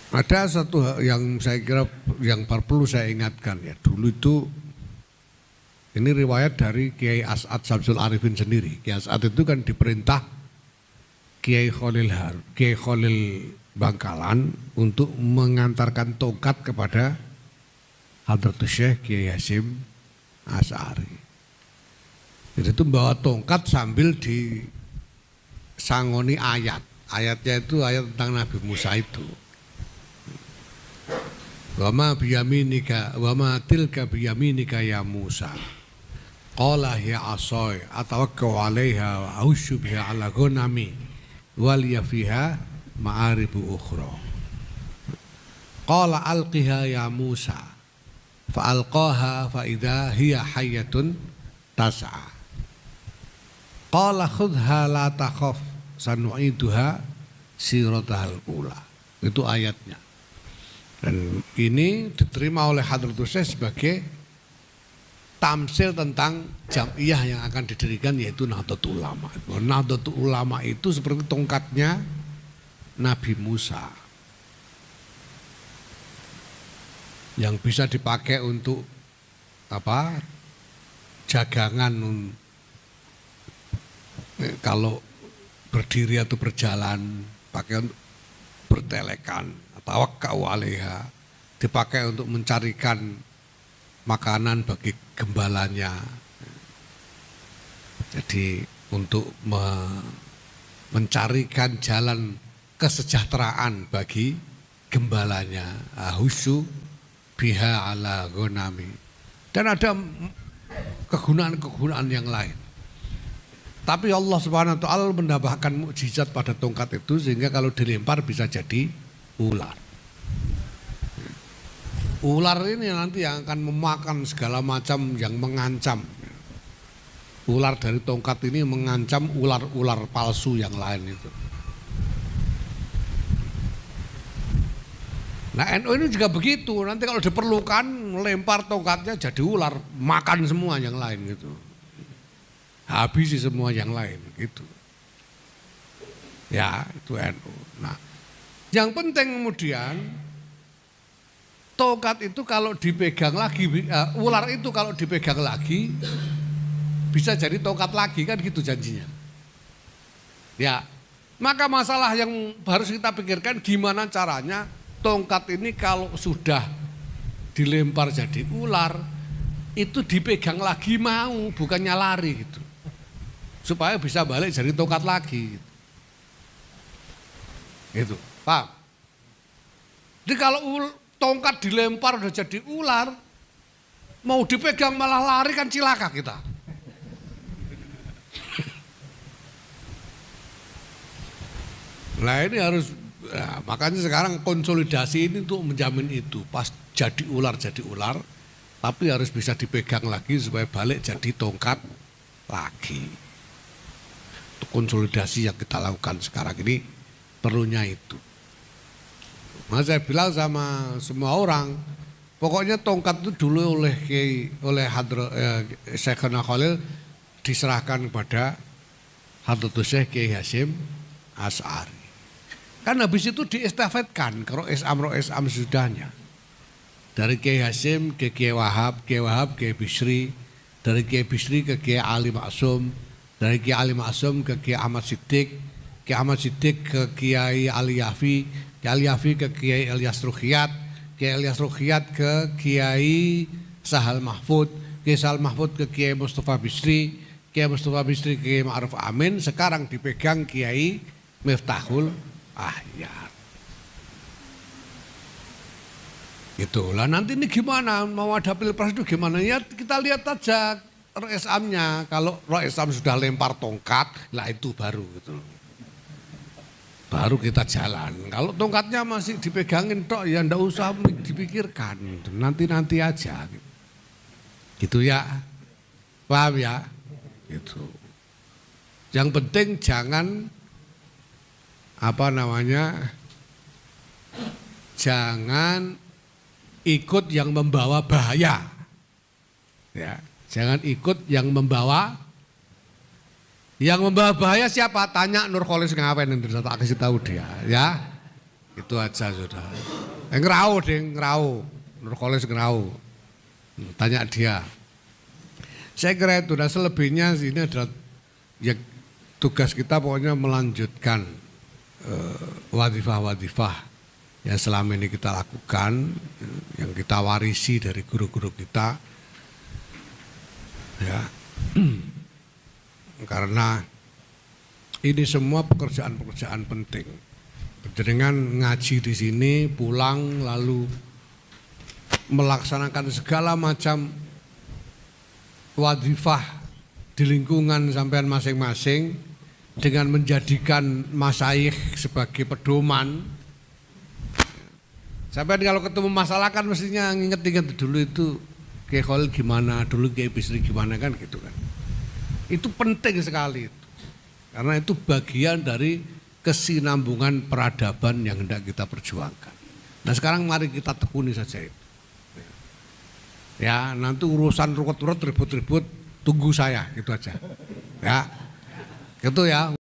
Ada satu hal yang saya kira yang perlu saya ingatkan ya. Dulu itu ini riwayat dari Kiai As'ad Syamsul Arifin sendiri. Kiai As'ad itu kan diperintah Kiai Khalil Bangkalan untuk mengantarkan tongkat kepada Hadratus Syekh Kiai Hasyim Asy'ari. Jadi itu membawa tongkat sambil disangoni ayat. Ayatnya itu ayat tentang Nabi Musa itu. Wa ma biyaminika wa ma tilka biyaminika ya Musa. Qala hiya asai atawakkau 'alaiha wa ausyu biha 'ala ghanami wal yafiha ma'aribu ukhra. Qala alqiha ya Musa fa alqaha fa idza hiya hayyatun tas'a. Qala khudha la takhaf sanu'iduha siratahal ula. Itu ayatnya. Dan ini diterima oleh Hadratus Syekh sebagai tamsil tentang jam'iyah yang akan didirikan, yaitu Nahdlatul Ulama. Nahdlatul Ulama itu seperti tongkatnya Nabi Musa yang bisa dipakai untuk apa? Jagangan kalau berdiri atau berjalan, pakai untuk bertelekan, tawakkau 'alaiha, dipakai untuk mencarikan makanan bagi gembalanya. Jadi untuk mencarikan jalan kesejahteraan bagi gembalanya. Ahusyu biha 'ala ghanami. Dan ada kegunaan-kegunaan yang lain. Tapi Allah Subhanahu wa taala menambahkan mukjizat pada tongkat itu sehingga kalau dilempar bisa jadi ular. Ular ini nanti yang akan memakan segala macam yang mengancam. Ular dari tongkat ini mengancam ular-ular palsu yang lain itu. Nah, NU ini juga begitu. Nanti kalau diperlukan melempar tongkatnya jadi ular, makan semua yang lain gitu. Habisi semua yang lain gitu. Ya, itu NU. Nah, yang penting kemudian tongkat itu kalau dipegang lagi, ular itu kalau dipegang lagi bisa jadi tongkat lagi, kan gitu janjinya. Ya, maka masalah yang harus kita pikirkan gimana caranya tongkat ini kalau sudah dilempar jadi ular itu dipegang lagi mau, bukannya lari gitu. Supaya bisa balik jadi tongkat lagi. Gitu, paham? Jadi kalau tongkat dilempar udah jadi ular, mau dipegang malah lari kan cilaka kita. Nah ini harus, nah, makanya sekarang konsolidasi ini untuk menjamin itu. Pas jadi ular, tapi harus bisa dipegang lagi supaya balik jadi tongkat lagi. Konsolidasi yang kita lakukan sekarang ini perlunya itu. Nah, saya bilang sama semua orang, pokoknya tongkat itu dulu oleh Syekhana Khalil diserahkan kepada Hadratus Syekh Kiai Hasyim Asy'ari. Kan habis itu diestafetkan ke Rois Am sudahnya. Dari Kiai Hasyim ke Kiai Wahab ke Bisri, dari Kiai Bisri ke Kiai Ali Maksum, dari Kiai Ali Maksum ke Kiai Ahmad Siddiq, Kiai Ahmad Siddiq ke Kiai Ali Yafi, Kiai Ali Yafi ke Kiai Ilyas Ruqyat, Kiai Ilyas Ruqyat ke Kiai Sahal Mahfud, Kiai Sahal Mahfud ke Kiai Mustafa Bisri, Kiai Mustafa Bisri ke Kiai Ma'ruf Amin, sekarang dipegang Kiai Miftahul Ahyar. Itulah nanti ini gimana mau ada pilpres itu gimana ya, kita lihat aja Rois Amnya. Kalau Rois Am sudah lempar tongkat, lah itu baru gitu. Baru kita jalan. Kalau tongkatnya masih dipegangin tok ya ndak usah dipikirkan gitu. Nanti aja gitu. Gitu ya. Paham ya? Gitu. Yang penting jangan jangan ikut yang membawa bahaya. Ya. Jangan ikut yang membawa bahaya siapa? Tanya Nur Kholis ngapain nanti tak kasih tahu dia, ya. Itu aja sudah. Ngerau deh, ngerau. Nurkolis ngerau. Tanya dia. Saya kira itu, dan selebihnya ini adalah ya, tugas kita pokoknya melanjutkan wadifah-wadifah yang selama ini kita lakukan, yang kita warisi dari guru-guru kita. Ya. Karena ini semua pekerjaan-pekerjaan penting. Dengan ngaji di sini, pulang lalu melaksanakan segala macam wadifah di lingkungan sampean masing-masing dengan menjadikan masyayikh sebagai pedoman. Sampean kalau ketemu masalah kan mestinya nginget-inget dulu itu Kiai Khalil gimana, dulu Kiai Bisri gimana kan gitu kan. Itu penting sekali itu. Karena itu bagian dari kesinambungan peradaban yang hendak kita perjuangkan. Nah sekarang mari kita tekuni saja itu. Ya nanti urusan rukut-rukut ribut-ribut tunggu saya gitu aja. Ya gitu ya.